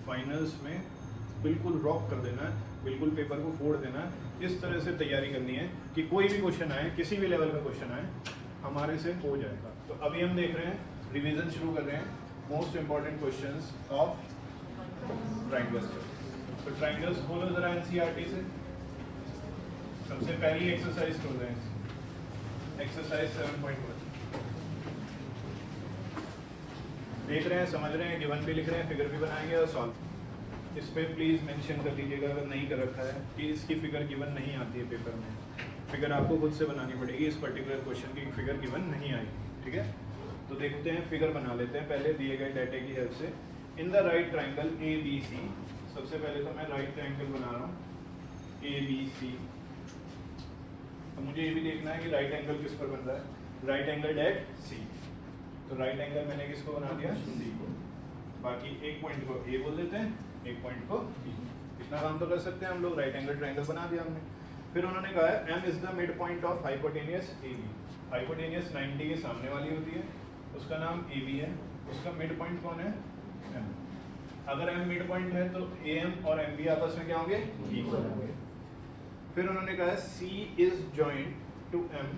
Finals में बिल्कुल rock कर देना है, बिल्कुल पेपर को फोड़ देना है। इस तरह से तैयारी करनी है कि कोई भी क्वेश्चन आए, किसी भी लेवल का क्वेश्चन आए, हमारे से हो जाएगा। तो अभी हम देख रहे हैं, रिवीजन शुरू कर रहे हैं most important questions of triangles. तो ट्राइंगल्स खोलो जरा एनसीईआरटी से। सबसे पहली एक्सरसाइज खोल रहे हैं, एक्सरसाइज 7.1। देख रहे हैं, समझ रहे हैं, गिवन भी लिख रहे हैं, फिगर भी बनाएंगे और सॉल्व। इस पर प्लीज़ मेंशन कर दीजिएगा अगर नहीं कर रखा है कि इसकी फिगर गिवन नहीं आती है पेपर में। फिगर आपको खुद से बनानी पड़ेगी, इस पर्टिकुलर क्वेश्चन की फिगर गिवन नहीं आई, ठीक है। तो देखते हैं, फिगर बना लेते हैं पहले दिए गए डाटे की हेल्प से। In the right triangle A B C, सबसे पहले तो मैं राइट ट्राइंगल बना रहा हूँ ए बी सी। तो मुझे ये भी देखना है कि राइट एंगल किस पर बन रहा है, राइट एंगल एट सी। तो राइट एंगल मैंने किसको बना दिया, सी को। बाकी एक पॉइंट को ए बोल देते हैं, एक पॉइंट को बी। इतना काम तो कर सकते हैं हम लोग, राइट एंगल ट्राइंगल बना दिया हमने। फिर उन्होंने कहा है M is the mid point of hypotenuse A B. Hypotenuse 90 के सामने वाली होती है, उसका नाम ए बी है, उसका मिड पॉइंट कौन है, एम। अगर एम मिड पॉइंट है तो ए एम और एम बी आपस में क्या होंगे, इक्वल होंगे। फिर उन्होंने कहा सी इज जॉइंट टू एम,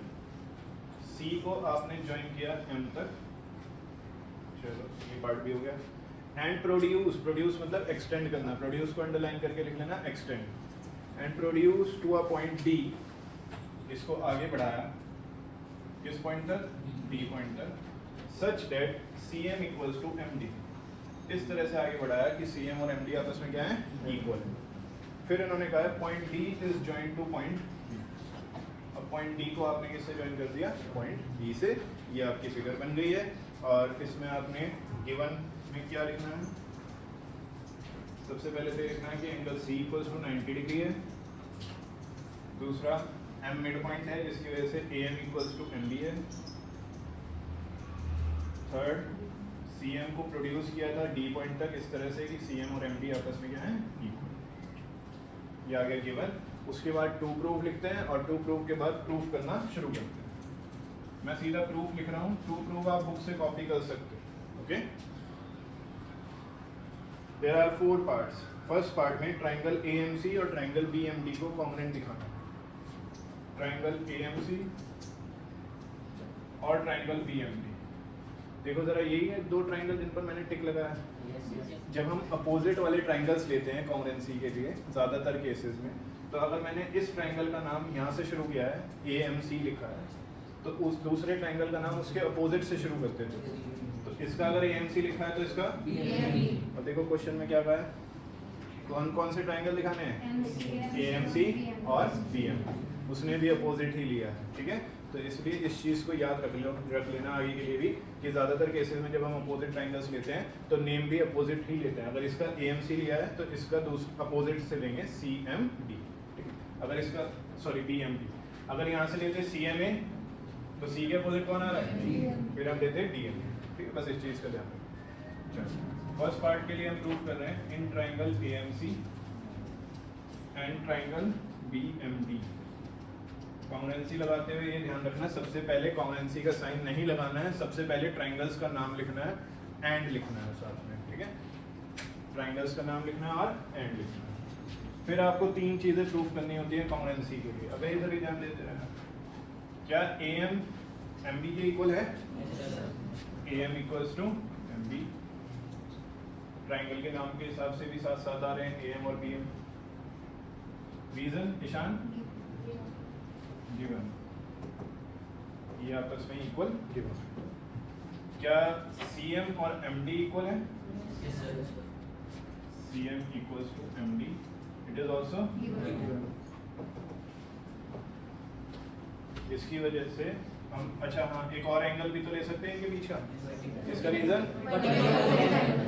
सी को आपने ज्वाइन किया एम तक, चलो ये पार्ट भी हो गया। एंड प्रोड्यूस, प्रोड्यूस मतलब एक्सटेंड करना, प्रोड्यूस को अंडरलाइन करके लिख लेना extend. And produce to a point D, इसको आगे बढ़ाया किस पॉइंट तक, डी पॉइंट तक, such that C M equals to M D. इस तरह से आगे बढ़ाया कि सी एम और एम डी आपस में क्या है, इक्वल है। फिर उन्होंने कहा point D is joint to point B. अब पॉइंट डी को आपने किससे ज्वाइन कर दिया, पॉइंट बी से। ये आपकी फिगर बन गई है। और इसमें आपने गिवन में क्या लिखना है, सबसे पहले तो लिखना है कि angle C equals to 90 degree है। दूसरा एम मिड पॉइंट है जिसकी वजह से A M equals to M B है। थर्ड सी एम को प्रोड्यूस किया था डी पॉइंट तक इस तरह से कि सी एम और एम डी आपस में क्या है, इक्वल। ये आ गया गिवन। उसके बाद टू प्रूफ लिखते हैं और टू प्रूफ के बाद प्रूफ करना शुरू करते हैं। मैं सीधा प्रूफ लिख रहा हूँ, टू प्रूफ आप बुक से कॉपी कर सकते हो, okay. There are 4 parts. First part में ट्राइंगल एएमसी और ट्राइंगल बीएमडी को कॉम्पोनेंट दिखाना। ट्राइंगल एएमसी और ट्राइंगल बीएमडी, देखो जरा यही है दो ट्राइंगल जिन पर मैंने टिक लगाया है। जब हम अपोजिट वाले ट्राइंगल्स लेते हैं कॉन्ग्रुएंसी के लिए ज़्यादातर केसेस में, तो अगर मैंने इस ट्राइंगल का नाम यहाँ से शुरू किया है, AMC लिखा है, तो उस दूसरे ट्राइंगल का नाम उसके अपोजिट से शुरू करते थे। तो इसका अगर AMC लिखा है तो इसका और देखो क्वेश्चन में क्या कहा है, कौन कौन से ट्राइंगल दिखाने हैं, AMC और BM। उसने भी अपोजिट ही लिया है, ठीक है। तो इसलिए इस चीज़ को याद रख लेना आगे के लिए भी कि ज़्यादातर केसेस में जब हम अपोजिट ट्राइंगल्स लेते हैं तो नेम भी अपोजिट ही लेते हैं। अगर इसका AMC लिया है तो इसका अपोजिट से लेंगे CMD, ठीक है। अगर इसका BMD, अगर यहाँ से लेते CMA तो C के अपोजिट कौन आ रहा है, फिर हम लेते हैं DMA, ठीक है। बस इस चीज़ का ध्यान रखें। चलो फर्स्ट पार्ट के लिए हम प्रूव कर रहे हैं in triangle AMC and triangle BMD। Congruency लगाते हुए ये ध्यान रखना, सबसे पहले कॉन्ग्रुएंसी का साइन नहीं लगाना है, सबसे पहले ट्राइंगल्स का नाम लिखना है एंड लिखना है साथ में, ठीक है। ट्राइंगल्स का नाम लिखना है और एंड लिखना है। फिर आपको 3 चीज़ें प्रूफ करनी होती है कॉन्ग्रुएंसी के लिए। अब इधर ही ध्यान देते रहना, क्या AM MB के इक्वल है, AM equals to MB। Triangle के नाम के हिसाब से भी साथ साथ आ रहे हैं AM और BM। रीजन ईशान, गिवन, ये आपस में इक्वल गिवन। क्या CM और MD इक्वल है, CM equals to MD, it is also given. इसकी वजह से हम, अच्छा हाँ, एक और एंगल भी तो ले सकते हैं इनके बीच का। इसका रीजन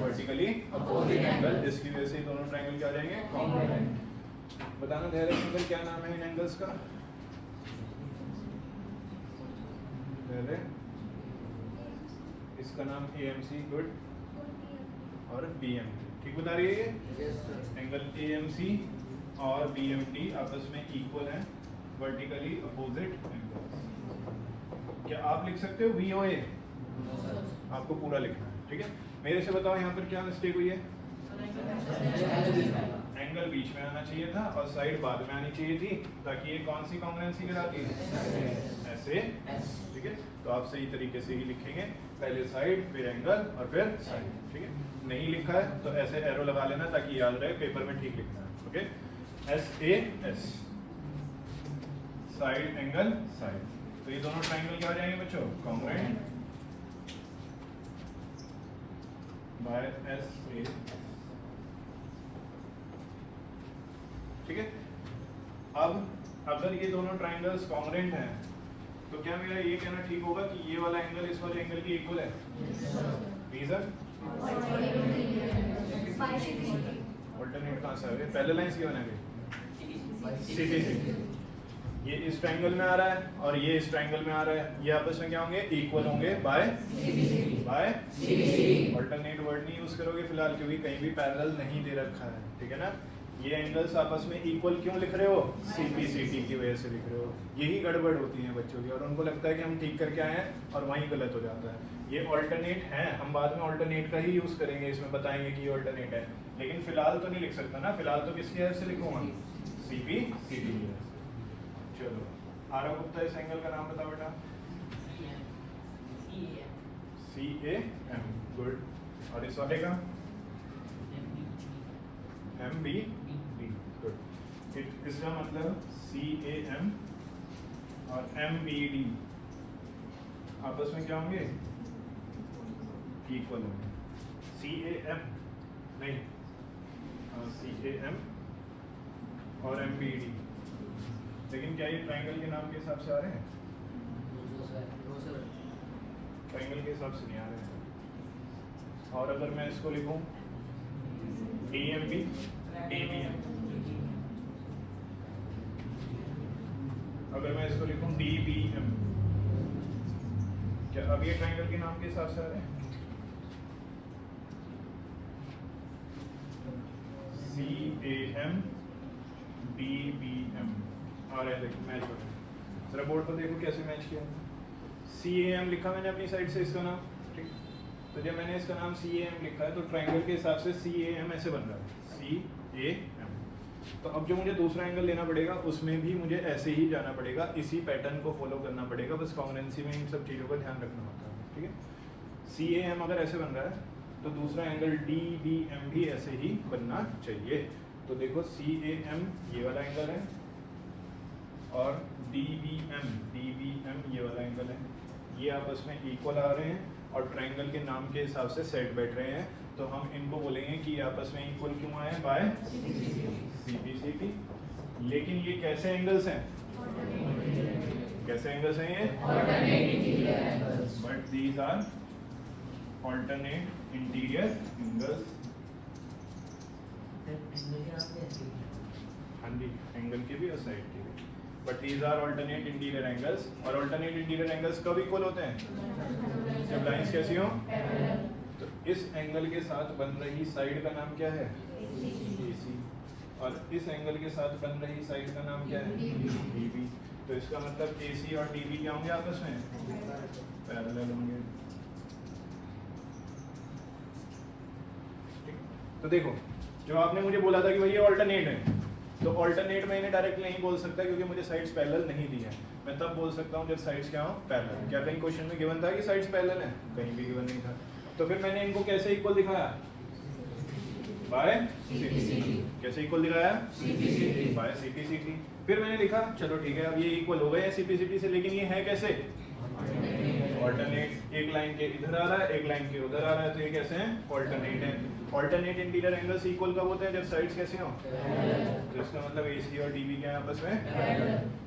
वर्टिकली अपोजिट एंगल, जिसकी वजह से दोनों ट्राइंगल क्या जाएंगे, कॉन्ग्रुएंट। बताना धैर्य अंकल क्या नाम है इन एंगल्स का, इसका नाम AMC, गुड, और BMD, ठीक बता रही है ये। एंगल AMC और BMD आपस में इक्वल है, वर्टिकली अपोजिट एंगल्स। क्या आप लिख सकते हो VOA, आपको पूरा लिखना है, ठीक है। मेरे से बताओ यहाँ पर क्या मिस्टेक हुई है, बीच में आना चाहिए था और साइड बाद में आनी चाहिए थी, ताकि ये कौन सी कॉन्ग्रुएंसी कहलाती है, ऐसे, ठीक है। तो आप सही तरीके से ही लिखेंगे, पहले साइड फिर एंगल और फिर साइड, ठीक है। नहीं लिखा है तो ऐसे एरो लगा लेना ताकि याद रहे, पेपर में ठीक लिखना है, okay. SAS, side angle side. तो ये दोनों ट्राइंगल क्या हो जाएंगे बच्चों, कॉन्ग्रुएंट बाय SA, ठीक है। अब अगर ये दोनों ट्राइंगल्स कॉन्ग्रुएंट हैं तो क्या मेरा ये कहना ठीक होगा कि ये वाला एंगल इस वाले एंगल की इक्वल है? रीजन ऑल्टरनेट कहां से आ गए, पहले लाइन से बना CPC। ये इस ट्रायंगल में आ रहा है और ये इस ट्रायंगल में आ रहा है, ये आपस में क्या होंगे, इक्वल होंगे बाय ऑल्टरनेट वर्ड नहीं यूज करोगे फिलहाल, क्योंकि कहीं भी पैरेलल नहीं दे रखा है, ठीक है ना। ये एंगल्स आपस में इक्वल क्यों लिख रहे हो, CPCT की वजह से लिख रहे हो। यही गड़बड़ होती है बच्चों की, और उनको लगता है कि हम ठीक करके आए हैं और वहीं गलत हो जाता है। ये ऑल्टरनेट है, हम बाद में ऑल्टरनेट का ही यूज करेंगे, इसमें बताएंगे कि ये ऑल्टरनेट है, लेकिन फिलहाल तो नहीं लिख सकता ना, फिलहाल तो किसकी वजह से लिखूंगा, CPCT की वजह से। चलो आरव गुप्ता, इस एंगल का नाम बताओ बेटा। CAM, good. और इस वाले का MBD, गुड। इसका मतलब CAM और MBD आपस में क्या होंगे, इक्वल होंगे। CAM नहीं, CAM और MBD, लेकिन क्या ये ट्रायंगल के नाम के हिसाब से आ रहे हैं, ट्रायंगल के हिसाब से नहीं आ रहे हैं। और अगर मैं इसको लिखूं DMB, DBM, अगर मैं इसको लिखूं DBM, क्या अब ये ट्रायंगल के नाम के हिसाब से आ रहे हैं? CAM DBM आ रहे हैं, देखो मैच हो रहे हैं। जरा बोर्ड पर देखो कैसे मैच किया। CAM लिखा मैंने अपनी साइड से इसका नाम, ठीक। तो जब मैंने इसका नाम CAM लिखा है तो ट्रायंगल के हिसाब से CAM ऐसे बन रहा है, CAM। तो अब जो मुझे दूसरा एंगल लेना पड़ेगा उसमें भी मुझे ऐसे ही जाना पड़ेगा, इसी पैटर्न को फॉलो करना पड़ेगा, बस कॉन्ग्रुएंसी में इन सब चीज़ों का ध्यान रखना होता है, ठीक है। CAM अगर ऐसे बन रहा है तो दूसरा एंगल DBM भी ऐसे ही बनना चाहिए। तो देखो CAM ये वाला एंगल है और DBM ये वाला एंगल है, ये आपस में इक्वल आ रहे हैं और ट्रायंगल के नाम के हिसाब से सेट बैठ रहे हैं, तो हम इनको बोलेंगे कि ये आपस में इक्वल क्यों आए, बाय CPCT। लेकिन ये कैसे एंगल्स हैं, कैसे एंगल्स हैं ये, but these are alternate interior angles. हाँ जी, एंगल के भी और साइड के भी, but these are alternate interior angles. और ऑल्टरनेट इंटीरियर एंगल्स कब इक्वल होते हैं, जब लाइंस कैसी हो। तो इस एंगल के साथ बन रही साइड का नाम क्या है, AC, और इस एंगल के साथ बन रही साइड का नाम क्या है, DB। तो इसका मतलब AC और DB क्या होंगे, आपस में पैरेलल होंगे। तो देखो, जो आपने मुझे बोला था कि भाई ये ऑल्टरनेट है, तो ऑल्टरनेट में इन्हें डायरेक्ट नहीं बोल सकता क्योंकि मुझे साइड्स पैरेलल नहीं दी है। मैं तब बोल सकता हूँ जब साइड्स क्या हो, पैरेलल। क्या कहीं क्वेश्चन में गिवन था कि साइड्स पैरेलल है, कहीं भी गिवन नहीं था। तो फिर मैंने इनको कैसे इक्वल दिखाया, बाय CPCT। कैसे इक्वल दिखाया, बाय CPCT। फिर मैंने लिखा चलो ठीक है, अब ये इक्वल हो गए हैं CPCT से, लेकिन ये है कैसे, ऑल्टरनेट। एक लाइन के इधर आ रहा है, एक लाइन के उधर आ रहा है, तो ये कैसे हैं, ऑल्टरनेट है। ऑल्टरनेट इंटीरियर एंगल्स इक्वल कब होते हैं, जब साइड्स कैसे हो, तो इसका मतलब AC और DB क्या है आपस में।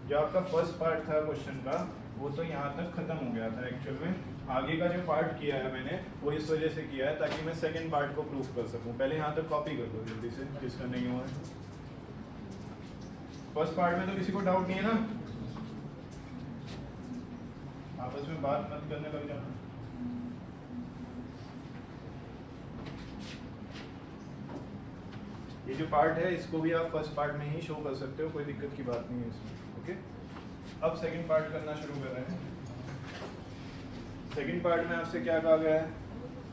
जो आपका फर्स्ट पार्ट था क्वेश्चन का वो तो यहाँ तक खत्म हो गया था एक्चुअल में। आगे का जो पार्ट किया है मैंने वो इस वजह से किया है ताकि मैं सेकंड पार्ट को प्रूफ कर सकूं। पहले यहाँ तक कॉपी कर दो जल्दी से, जिसका नहीं हुआ है। फर्स्ट पार्ट में तो किसी को डाउट नहीं है ना, आपस में बात मत करने लग जाना। ये जो पार्ट है इसको भी आप फर्स्ट पार्ट में ही शो कर सकते हो, कोई दिक्कत की बात नहीं है इसमें, ओके। अब सेकंड पार्ट करना शुरू कर रहे हैं। सेकंड पार्ट में आपसे क्या कहा गया है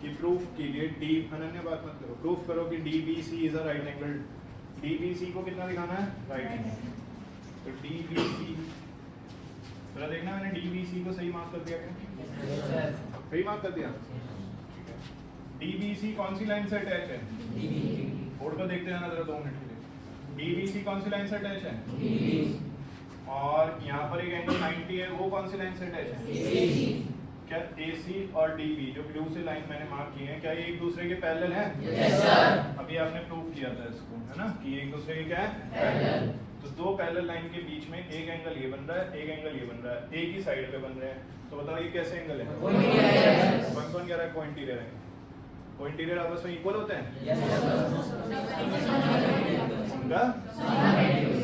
कि प्रूफ कीजिए अनन्य बात मत करो, प्रूफ करो कि DBC is a right angle DBC को कितना दिखाना है? Right angle. तो DBC जरा देखना, मैंने DBC को सही मार्क कर दिया क्या? सही मार्क कर दिया। DBC कौन सी लाइन से अटैच है? बोर्ड को देखते रहना जरा 2 मिनट के लिए। DBC कौन सी लाइन से अटैच है? और यहाँ पर एक एंगल 90 है, वो कौन सी लाइन से अटैच है? क्या AC और DB जो ब्लू से लाइन मैंने मार्क की है, क्या ये एक दूसरे के पैरेलल है? Yes sir. अभी आपने प्रूव किया था इसको, है ना, कि एक दूसरे के क्या है? पैरेलल। तो दो पैरेलल लाइन के बीच में एक एंगल ये बन रहा है, एक एंगल ये बन रहा है, एक ही साइड पे बन रहे हैं। तो बताओ ये कैसे एंगल है? कौन कौन कह रहा है कोइंटीरियर है? कोइंटीरियर आपस में इक्वल होते हैं? यस उनका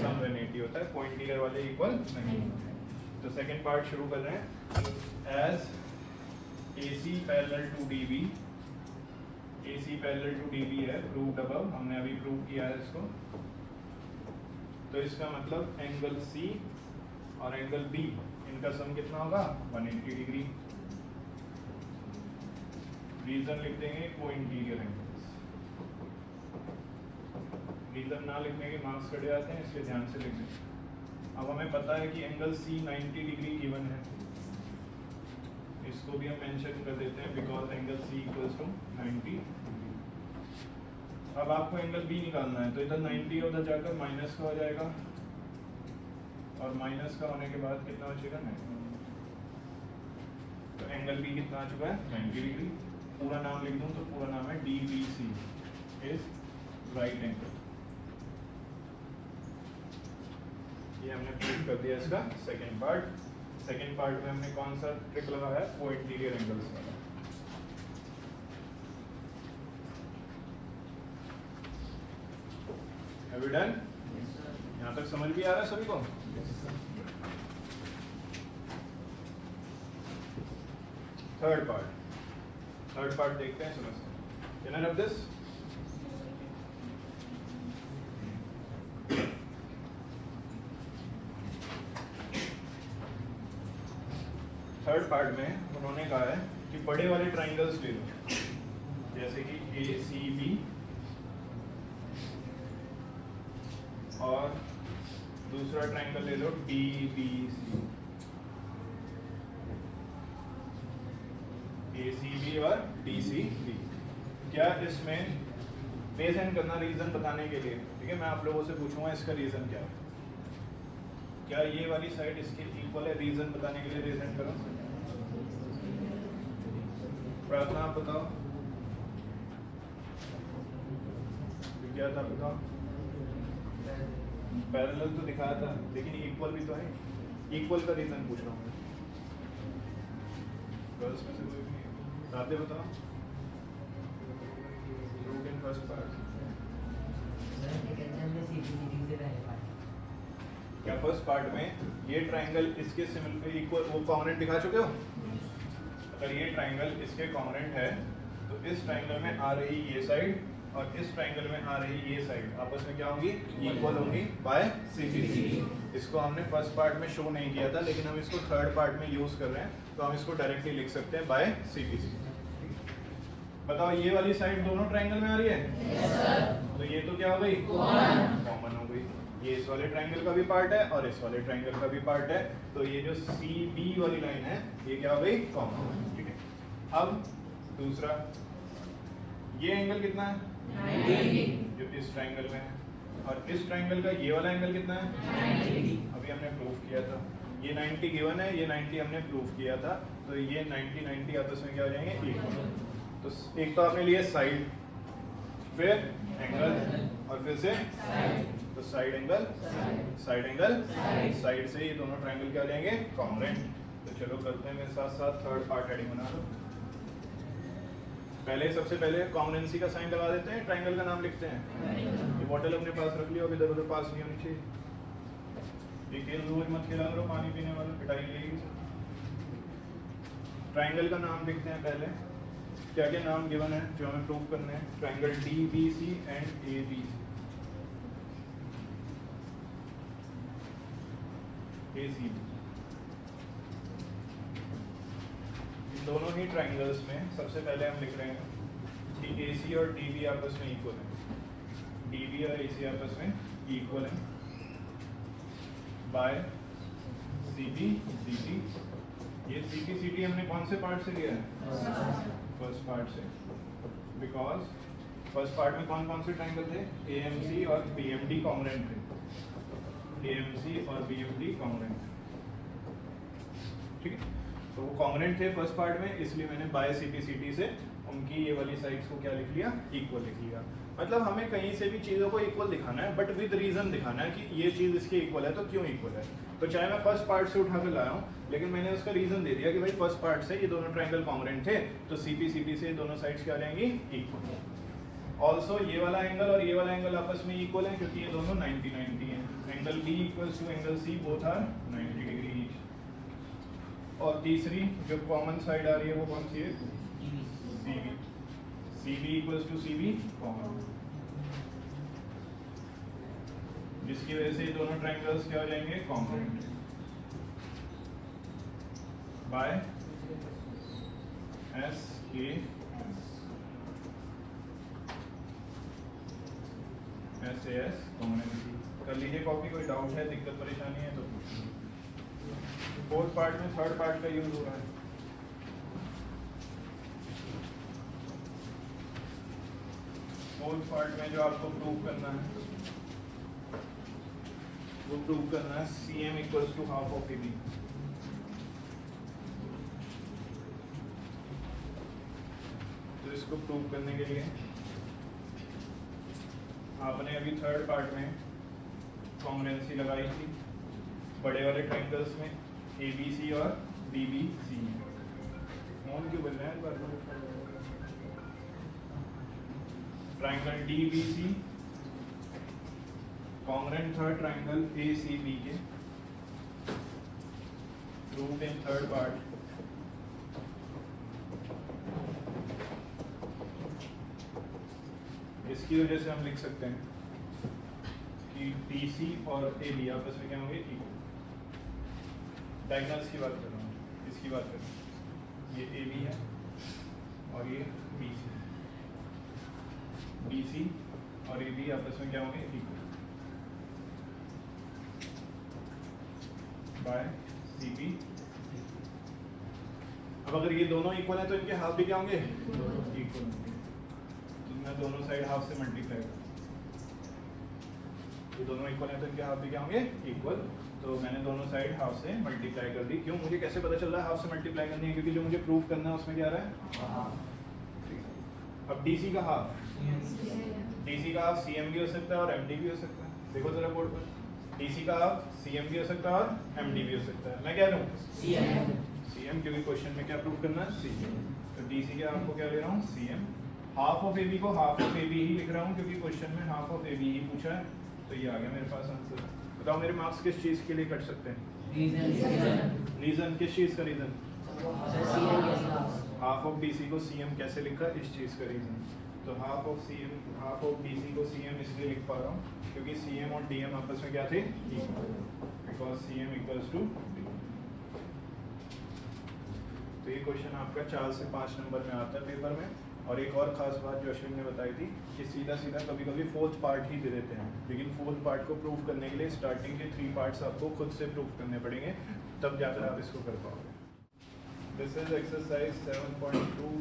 समरेनिटी होता है, कोइंटीरियर वाले इक्वल नहीं होते हैं। तो सेकंड पार्ट शुरू कर रहे हैं। As AC parallel to DB, AC parallel to DB है, प्रूव्ड अबव, हमने अभी प्रूव किया है इसको। तो इसका मतलब एंगल C और एंगल B इनका सम कितना होगा? 180 डिग्री। रीजन लिख देंगे कोइंटीरियर एंगल्स। रीजन ना लिखने के मार्क्स कटे जाते हैं, इसलिए ध्यान से लिख दें। अब हमें पता है कि एंगल C 90 डिग्री गिवन है, इसको भी हम मेंशन कर देते हैं because angle C equals to 90। अब आपको एंगल B निकालना है, तो इधर 90 उधर जाकर माइनस का हो जाएगा, और माइनस का होने के बाद कितना बचेगा? 90। तो एंगल B कितना आ चुका है? 90 डिग्री। पूरा नाम लिख दूं तो पूरा नाम है DBC इज राइट एंगल। ये हमने प्रूव कर दिया इसका सेकंड पार्ट। सेकंड पार्ट में हमने कौन सा ट्रिक लगाया है? कोइंटीरियर एंगल्स वाला। Have you done? यहाँ तक समझ भी आ रहा है सभी को? थर्ड पार्ट देखते हैं, समझते हैं। ऑफ दिस थर्ड पार्ट में उन्होंने कहा है कि बड़े वाले ट्राइंगल्स ले लो, जैसे कि ACB और दूसरा ट्राइंगल ले लो DBC। ACB और DCB। क्या इसमें बेस एंड करना रीजन बताने के लिए, ठीक है, मैं आप लोगों से पूछूंगा इसका रीजन क्या है। क्या ये वाली साइड इसके इक्वल है? रीजन बताने के लिए बेस एंड करो। प्रार्थना आप बताओ, क्या था बताओ? पैरेलल तो दिखाया था, लेकिन इक्वल भी तो है। इक्वल का रीजन पूछ रहा हूँ मैं। गर्ल्स में से कोई भी नहीं, राधे बताओ। रूट इन फर्स्ट पार्ट क्या फर्स्ट पार्ट में ये ट्राइंगल इसके सिमिलर इक्वल वो कॉन्ग्रुएंट दिखा चुके हो? अगर ये ट्राइंगल इसके कॉन्ग्रुएंट है तो इस ट्राइंगल में आ रही ये साइड और इस ट्राइंगल में आ रही ये साइड आपस में क्या होंगी? इक्वल होंगी बाय CBC। इसको हमने फर्स्ट पार्ट में शो नहीं किया था, लेकिन हम इसको थर्ड पार्ट में यूज कर रहे हैं, तो हम इसको डायरेक्टली लिख सकते हैं बाय CBC। बताओ ये वाली साइड दोनों ट्राइंगल में आ रही है? yes, sir। तो ये तो क्या हो गई? कॉमन हो गई। ये इस वाले ट्राइंगल का भी पार्ट है और इस वाले ट्राइंगल का भी पार्ट है, तो ये जो CB वाली लाइन है ये क्या हो गई? कॉमन। ठीक है, अब दूसरा ये एंगल कितना है? 90 जो इस ट्राइंगल में है, और इस ट्राइंगल का ये वाला एंगल कितना है? 90। अभी हमने प्रूव किया था, ये 90 गिवन है, ये 90 हमने प्रूव किया था, तो ये 90 90 आपस में क्या हो जाएंगे? इक्वल। तो एक तो आपने लिया साइड, फिर एंगल, और फिर से तो साइड एंगल, साइड से ये दोनों ट्राइंगल क्या हो जाएंगे? कॉन्ग्रुएंट। तो चलो करते हैं मेरे साथ साथ थर्ड पार्ट हेडिंग बना लो। पहले सबसे पहले कॉन्ग्रुएंसी का साइन लगा देते हैं, ट्राइंगल का नाम लिखते हैं। ये बॉटल अपने पास रख लियो, अभी इधर उधर पास नहीं होनी चाहिए। ये खेल रोज मत खेला करो, पानी पीने वाला पिटाई लेगी। ट्राइंगल का नाम लिखते हैं पहले। क्या क्या नाम गिवन है जो हमें प्रूव करने हैं? Triangle DBC and ABC। इन दोनों ही ट्राइंगल्स में सबसे पहले हम लिख रहे हैं कि AC और DB आपस में इक्वल है। DB और AC आपस में इक्वल है बाय CB CD। ये CB CD हमने कौन से पार्ट से लिया है? फर्स्ट पार्ट से, बिकॉज फर्स्ट पार्ट में कौन कौन से ट्रायंगल थे? AMC और BMD कॉन्ग्रुएंट थे, AMC और BMD कॉन्ग्रुएंट, ठीक है। तो वो कॉन्ग्रुएंट थे फर्स्ट पार्ट में, इसलिए मैंने बाय CPCT से उनकी ये वाली साइड्स को क्या लिख लिया? इक्वल लिख लिया। मतलब हमें कहीं से भी चीज़ों को इक्वल दिखाना है, बट विद रीजन दिखाना है कि ये चीज़ इसके इक्वल है तो क्यों इक्वल है। तो चाहे मैं फर्स्ट पार्ट से उठा कर लाया हूँ, लेकिन मैंने उसका रीजन दे दिया कि भाई फर्स्ट पार्ट से ये दोनों ट्रायंगल कॉन्ग्रुएंट थे, तो CPCT से दोनों साइड्स क्या रहेंगी? इक्वल। ऑल्सो ये वाला एंगल और ये वाला एंगल आपस में इक्वल है, क्योंकि ये दोनों 90-90 हैं। Angle B equals to angle C, both are 90 degree each. और तीसरी जो कॉमन साइड आ रही है वो कौन सी है? CB। CB equals to CB common, जिसकी वजह से दोनों ट्रायंगल्स क्या हो जाएंगे? Congruent by SK SAS combination. कर लीजिए कॉपी, कोई डाउट है, दिक्कत परेशानी है तो पूछिए। फोर्थ पार्ट में थर्ड पार्ट का यूज हो रहा है। फोर्थ पार्ट में जो आपको प्रूव करना है वो प्रूव करना है CM equals to half of AB। तो इसको प्रूव करने के लिए आपने अभी थर्ड पार्ट में कॉन्ग्रुएंसी लगाई थी बड़े वाले ट्रायंगल्स में ABC और BBC में। कौन क्यों बन रहा है? Triangle DBC congruent third triangle ACB के, प्रूव्ड इन थर्ड पार्ट। इसकी वजह से हम लिख सकते हैं कि DC और AB आपस में क्या होंगे? इक्वल। डायगोनल्स की बात कर रहा हूँ, इसकी बात कर रहा हूँ। ये AB है और ये BC। BC और AB आपस में क्या होंगे? Equal bye CB। अब अगर ये दोनों इक्वल है तो इनके हाफ भी क्या होंगे? इक्वल होंगे। तो मैं दोनों साइड हाफ से मल्टीप्लाई करूँ, ये दोनों इक्वल है तो इनके हाफ भी क्या होंगे? इक्वल। तो मैंने दोनों साइड हाफ से मल्टीप्लाई कर दी। क्यों? मुझे कैसे पता चल रहा है हाफ से मल्टीप्लाई करनी है? क्योंकि जो मुझे प्रूव करना है उसमें क्या आ रहा है? अब DC का हाफ, DC का हाफ CM भी हो सकता है और MD भी हो सकता है। देखो जरा बोर्ड पर, DC का हाफ CM भी हो सकता है और MD भी हो सकता है। मैं क्या लूँ? CM, क्योंकि क्वेश्चन में क्या प्रूव करना है? CM। तो DC के हाफ को क्या ले रहा हूँ? CM। हाफ ऑफ AB को हाफ ऑफ AB ही लिख रहा हूँ, क्योंकि क्वेश्चन में हाफ ऑफ AB ही पूछा है। तो ये आ गया मेरे पास आंसर। बताओ मेरे मार्क्स किस चीज़ के लिए कट सकते हैं? रीजन किस चीज़ का रीजन? हाफ ऑफ DC को CM कैसे लिखा? इस चीज़ का रीजन। तो हाफ ऑफ DC को CM इसलिए लिख पा रहा हूँ क्योंकि CM और DM आपस में क्या थे? Equal, because CM equals to D। तो ये क्वेश्चन आपका 4 से 5 नंबर में आता है पेपर में। और एक और ख़ास बात जो अश्विन ने बताई थी कि सीधा सीधा कभी कभी फोर्थ पार्ट ही दे देते हैं, लेकिन फोर्थ पार्ट को प्रूव करने के लिए स्टार्टिंग के 3 पार्ट्स आपको खुद से प्रूव करने पड़ेंगे, तब जाकर आप इसको कर पाओगे। This is exercise 7.2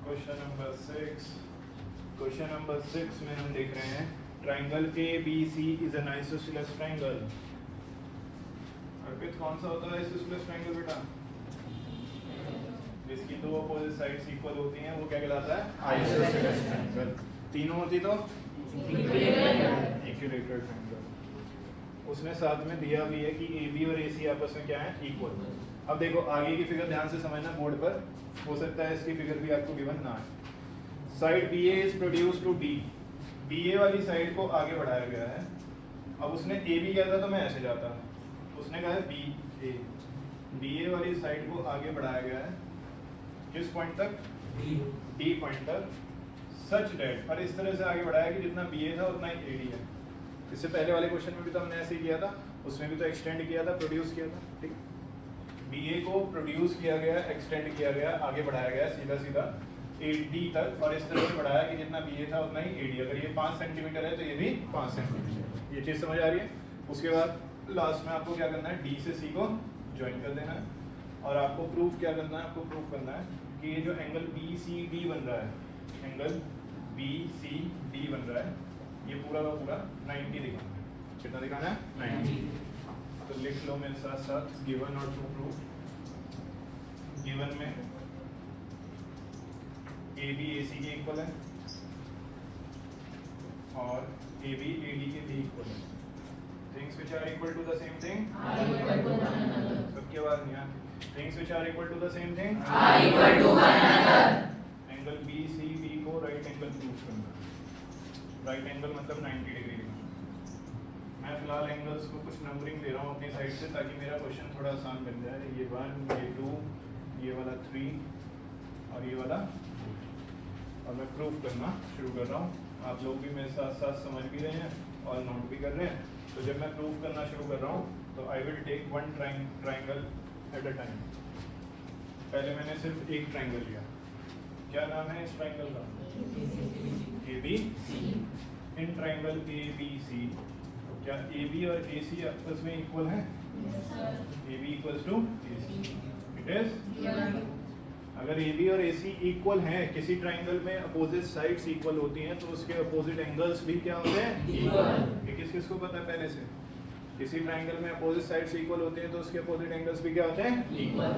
question number 6। Question number 6 में हम देख रहे हैं triangle ABC is an isosceles triangle. Arpit, कौन सा होता है आइसोसेलेस ट्राइंगल बेटा? जिसकी दो अपोजिट साइड्स इक्वल होती हैं वो क्या कहलाता है? Isosceles triangle. तीनों होती तो इक्विलैटरल ट्रायंगल। उसने साथ में दिया भी है कि AB और AC आपस में क्या है? इक्वल। अब देखो आगे की फिगर ध्यान से समझना बोर्ड पर, हो सकता है इसकी फिगर भी आपको गिवन ना है। Side BA is produce to D। BA वाली साइड को आगे बढ़ाया गया है। अब उसने AB किया था तो मैं ऐसे जाता, उसने कहा है BA। BA वाली साइड को आगे बढ़ाया गया है किस पॉइंट तक? D पॉइंट तक। सच डेट, और इस तरह से आगे बढ़ाया कि जितना BA था उतना ही AD है। इससे पहले वाले क्वेश्चन में भी तो हमने ऐसे ही किया था, उसमें भी तो एक्सटेंड किया था, प्रोड्यूस किया था। ठीक, BA को प्रोड्यूस किया गया, एक्सटेंड किया गया, आगे बढ़ाया गया सीधा सीधा AD तक और इस तरह से बढ़ाया कि जितना BA था उतना ही AD। अगर ये 5 सेंटीमीटर है तो ये भी 5 सेंटीमीटर। ये चीज़ समझ आ रही है? उसके बाद लास्ट में आपको क्या करना है, D से C को ज्वाइन कर देना है और आपको प्रूफ क्या करना है, आपको प्रूफ करना है कि ये जो एंगल BCD बन रहा है, एंगल BCD बन रहा है, ये पूरा का पूरा 90 दिखाना है। कितना दिखाना है? 90। तो लिख लो मेरे साथ साथ गिवन और टू प्रूफ। गिवन में AB AC के इक्वल है और AB AD के भी इक्वल है। Things which are equal to the same thing are equal to one another. सबकी आवाज नहीं आती। Things which are equal to the same thing are equal to one another. Angle BCD को right angle proof करना। Right angle मतलब 90 degree लिखना। मैं फिलहाल एंगल्स को कुछ नंबरिंग दे रहा हूँ अपनी साइड से ताकि मेरा क्वेश्चन थोड़ा आसान बन जाए। ये 1, ये 2, ये वाला 3 और ये वाला 4। और मैं प्रूफ करना शुरू कर रहा हूँ। आप लोग भी मेरे साथ साथ समझ भी रहे हैं और नोट भी कर रहे हैं। तो जब मैं प्रूफ करना शुरू कर रहा हूँ तो I will take one triangle at a time. पहले मैंने सिर्फ एक ट्राइंगल लिया। क्या नाम है इस ट्राइंगल का? ABC। इन ट्राइंगल ABC क्या AB और AC आपस में इक्वल है? AB equals to AC। It is. अगर AB और AC इक्वल हैं, किसी ट्राइंगल में अपोजिट साइड्स इक्वल होती हैं तो उसके अपोजिट एंगल्स भी क्या होते हैं? इक्वल। ये किस किस को पता है पहले से? किसी ट्राइंगल में अपोजिट साइड्स इक्वल होते हैं तो उसके अपोजिट एंगल्स भी क्या होते हैं? इक्वल।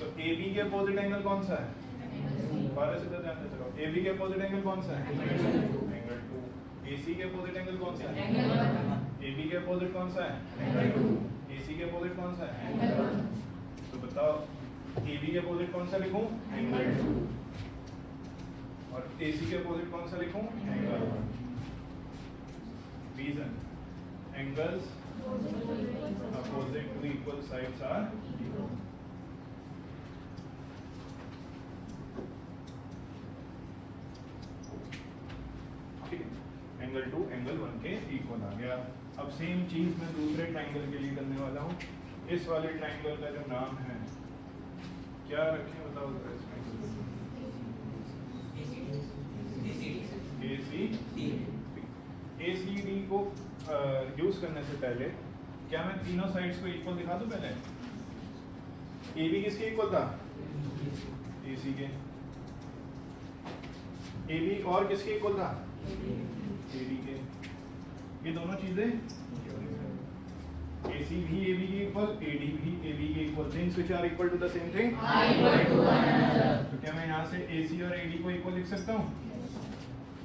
तो AB के अपोजिट एंगल कौन सा है? 12 से 10 ध्यान से चलो। AB के अपोजिट एंगल कौन सा है? एंगल 2। AC के अपोजिट एंगल कौन सा है? AB के अपोजिट कौन सा है? AC के अपोजिट कौन सा है? तो बताओ AB के अपोजिट कौन सा लिखूं? एंगल 2। और AC के अपोजिट कौन सा लिखूं? Angle 1। Reason angles opposite to equal sides are equal. ठीक है, एंगल 2 एंगल 1 के इक्वल आ गया। अब सेम चीज मैं दूसरे ट्राइंगल के लिए करने वाला हूँ। इस वाले ट्राइंगल का जो नाम है क्या रखें बताओ? ACD को यूज करने से पहले क्या मैं तीनों साइड्स को इक्वल दिखा दूं? पहले AB किसके इक्वल था? AC के। AB और किसके इक्वल था? AD के। ये दोनों चीजें AC भी AB के इक्वल, AD भी AB के equal. Things which are equal to the same thing are equal to one another. तो क्या मैं यहाँ से AC और AD को इक्वल लिख सकता हूँ?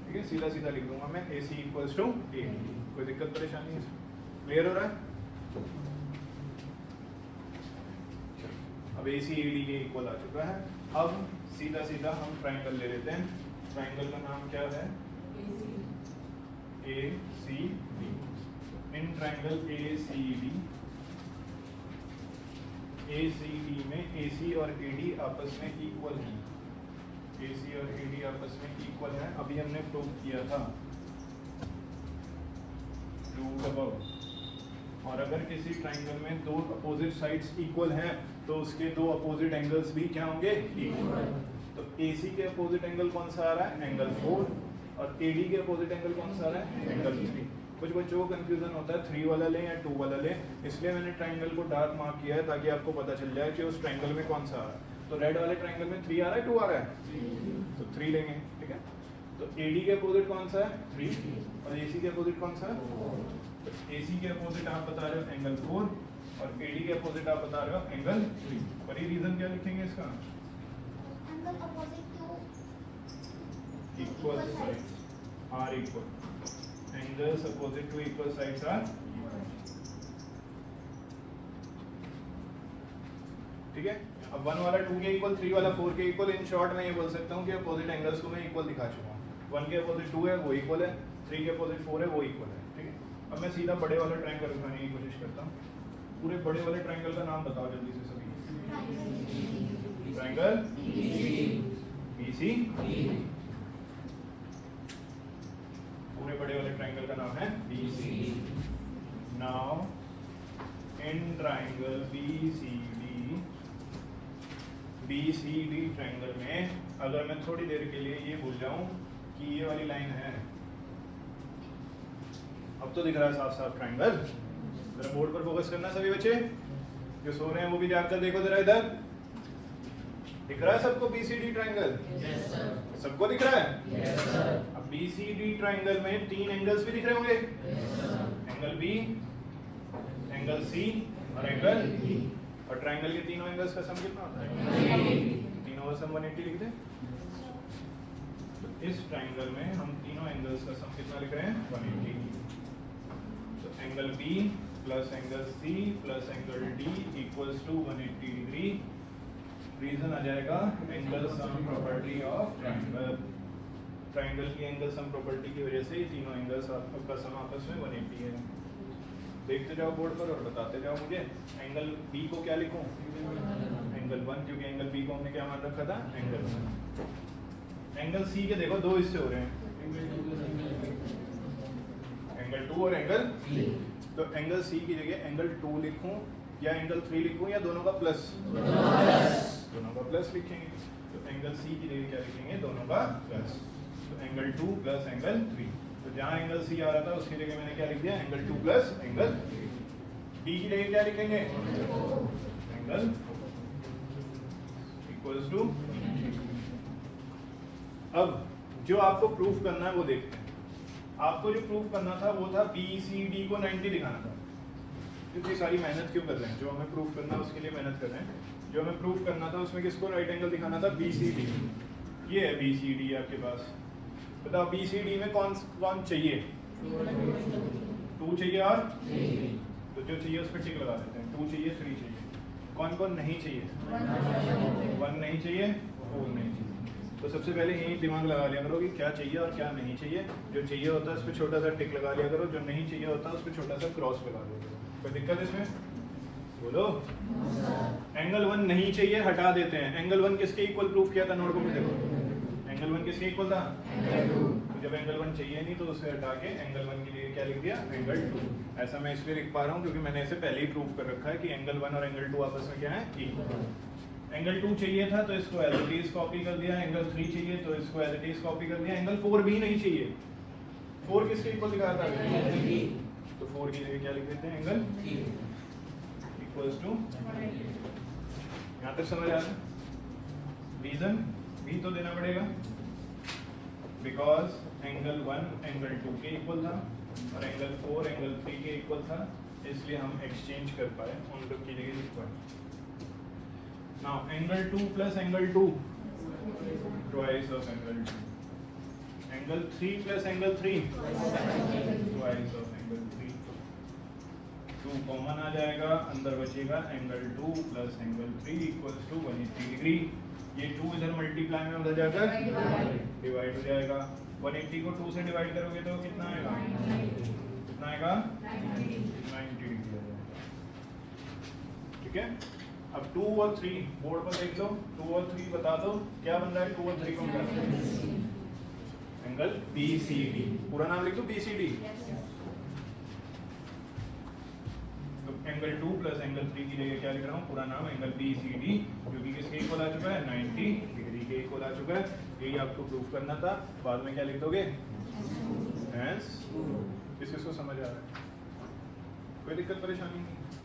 ठीक है, सीधा सीधा लिख दूंगा मैं AC इक्वल्स टू AD। कोई दिक्कत परेशानी है? क्लियर हो रहा है? अब AC AD के इक्वल आ चुका है। अब सीधा सीधा हम ट्राइंगल ले लेते हैं। ट्राइंगल का नाम क्या है? ACD। इन ट्राइंगल ACD में AC और AD आपस में इक्वल हैं। AC और AD आपस में इक्वल है। अभी हमने प्रूव किया था प्रूव अबव। और अगर किसी ट्राइंगल में दो अपोजिट साइड्स इक्वल हैं तो उसके दो अपोजिट एंगल्स भी क्या होंगे? इक्वल। तो AC के अपोजिट एंगल कौन सा आ रहा है? एंगल 4। और AD के अपोजिट एंगल कौन सा आ रहा है? एंगल 3। कुछ बच्चों को कंफ्यूजन होता है 3 वाला लें या 2 वाला लें, इसलिए मैंने ट्राइंगल को डार्क मार्क किया है ताकि आपको पता चल जाए कि उस ट्राइंगल में कौन सा आ रहा है। तो रेड वाले ट्राइंगल में 3 आ रहा है 2 आ रहा है? तो 3 लेंगे। ठीक है, तो AD के अपोजिट कौन सा है? 3। और AC के अपोजिट कौन सा है? 4। तो AC के अपोजिट आप बता रहे हो एंगल 4 और AD के अपोजिट आप बता रहे हो एंगल 3। पर ये रीजन क्या लिखेंगे इसका? Angle opposite to equal sides are equal. Angles opposite to equal sides are. ठीक है, अब 1 वाला 2 के इक्वल, 3 वाला 4 के इक्वल। इन शॉर्ट मैं ये बोल सकता हूँ कि अपोजिट एंगल्स को मैं इक्वल दिखा चुका हूँ। 1 के अपोजिट 2 है वो इक्वल है, 3 के अपोजिट 4 है वो इक्वल है। ठीक है, अब मैं सीधा बड़े वाला ट्रायंगल दिखाने की कोशिश करता हूँ। पूरे बड़े वाले ट्रायंगल का नाम बताओ जल्दी से सभी। Triangle BC। पूरे बड़े वाले ट्रायंगल का नाम है BC। Now in triangle BCD triangle में अगर मैं थोड़ी देर के लिए ये भूल जाऊं कि ये वाली लाइन है, अब तो दिख रहा है साफ साफ ट्राइंगल। जरा बोर्ड पर फोकस करना सभी बच्चे, जो सो रहे हैं वो भी जाकर देखो जरा इधर, दिख रहा है सबको BCD ट्राइंगल? Yes, sir. सबको दिख रहा है? Yes, sir. अब BCD ट्राइंगल में 3 एंगल्स भी दिख रहे होंगे, Yes, sir. Angle B, angle C और एंगल E। और ट्राइंगल के तीनों एंगल्स का सम कितना होता है? तीनों का सम 180 लिख दें। तो इस ट्राइंगल में हम तीनों एंगल्स का सम कितना लिख रहे हैं? 180। तो angle B plus angle C plus angle D equals to 180 degree. Reason आ जाएगा angle sum property of triangle. Triangle की एंगल सम प्रॉपर्टी की वजह से ये तीनों एंगल्स का सम आपस में 180 है। देखते जाओ बोर्ड पर और बताते जाओ मुझे। एंगल B को क्या लिखूं? एंगल 1, क्योंकि एंगल B को हमने क्या मान रखा था? एंगल 1। एंगल C के देखो दो हिस्से हो रहे हैं, एंगल 2 और एंगल 3। तो एंगल C की जगह एंगल 2 लिखूं या एंगल 3 लिखूं या दोनों का प्लस? दोनों का प्लस लिखेंगे। तो एंगल C की जगह क्या लिखेंगे? दोनों का प्लस। तो एंगल 2 प्लस एंगल 3। तो जहाँ एंगल C आ रहा था उसकी जगह मैंने क्या लिख दिया? Angle 2 plus angle 3। D की जगह क्या लिखेंगे? Angle equals to. अब जो आपको प्रूफ करना है वो देखते हैं। आपको जो प्रूफ करना था वो था BCD को 90 दिखाना था। क्योंकि सारी मेहनत क्यों कर रहे हैं? जो हमें प्रूफ करना है उसके लिए मेहनत कर रहे हैं। जो हमें प्रूफ करना था उसमें किसको राइट एंगल दिखाना था? BCD। ये है BCD आपके पास। बताओ BCD में कौन कौन चाहिए? 2 चाहिए और तो जो चाहिए उस पर टिक लगा देते हैं। 2 चाहिए, 3 चाहिए। कौन कौन नहीं चाहिए? 1 नहीं चाहिए, 4 नहीं चाहिए। तो सबसे पहले यही दिमाग लगा लिया करो कि क्या चाहिए और क्या नहीं चाहिए। जो चाहिए होता है उस पर छोटा सा टिक लगा लिया करो, जो नहीं चाहिए होता है उस पर छोटा सा क्रॉस लगा लिया करो। कोई दिक्कत इसमें? बोलो। एंगल 1 नहीं चाहिए, हटा देते हैं। एंगल 1 किसके इक्वल प्रूफ किया था? नोटबुक में देखो। एंगल 1 किसके इक्वल था? तो जब एंगल 1 चाहिए नहीं तो उसे हटा के एंगल 1 के लिए क्या लिख दिया? एंगल 2। ऐसा मैं इसलिए लिख पा रहा हूँ क्योंकि मैंने इसे पहले ही प्रूफ कर रखा है कि एंगल 1 और एंगल 2 आपस में क्या है? इक्वल। एंगल 2 चाहिए था तो इसको एज इट इज कॉपी कर दिया। एंगल 3 चाहिए तो इसको एज इट इज कॉपी कर दिया। एंगल 4 भी नहीं चाहिए। 4 किसके इक्वल दिखा था? तो 4 की जगह क्या लिख देते हैं? Angle equals to. यहाँ तक समझ आ रहा है? रीजन भी तो देना पड़ेगा, बिकॉज एंगल 1 एंगल 2 के इक्वल था और एंगल 4 एंगल 3 के इक्वल था, इसलिए हम एक्सचेंज कर पाए, उन लोग की जगह लिख पाए। Now angle 2 plus angle 2 twice of angle 2। Angle 3 plus angle 3 twice of angle 3। 2 common आ जाएगा, अंदर बचेगा angle 2 plus angle 3 equals to 180 degree. ये 2 इधर मल्टीप्लाई में उधर जाकर डिवाइड हो जाएगा। 180 को 2 से डिवाइड करोगे तो कितना आएगा? कितना आएगा? 90 डिग्री आ जाएगा। ठीक है। अब 2 और 3 बोर्ड पर देख लो। 2 और 3 बता दो क्या बन रहा है? 2 और 3 को बता दो। Angle BCD। पूरा नाम लिख दो BCD। तो एंगल 2 प्लस एंगल 3 की जगह क्या लिख रहा हूँ? पूरा नाम एंगल BCD, जो कि किसके इक्वल आ चुका है? 90 डिग्री के इक्वल आ चुका है। यही आपको प्रूफ करना था। बाद में क्या लिख दोगे? हैंस। किस किसको समझ आ रहा है? कोई दिक्कत परेशानी नहीं?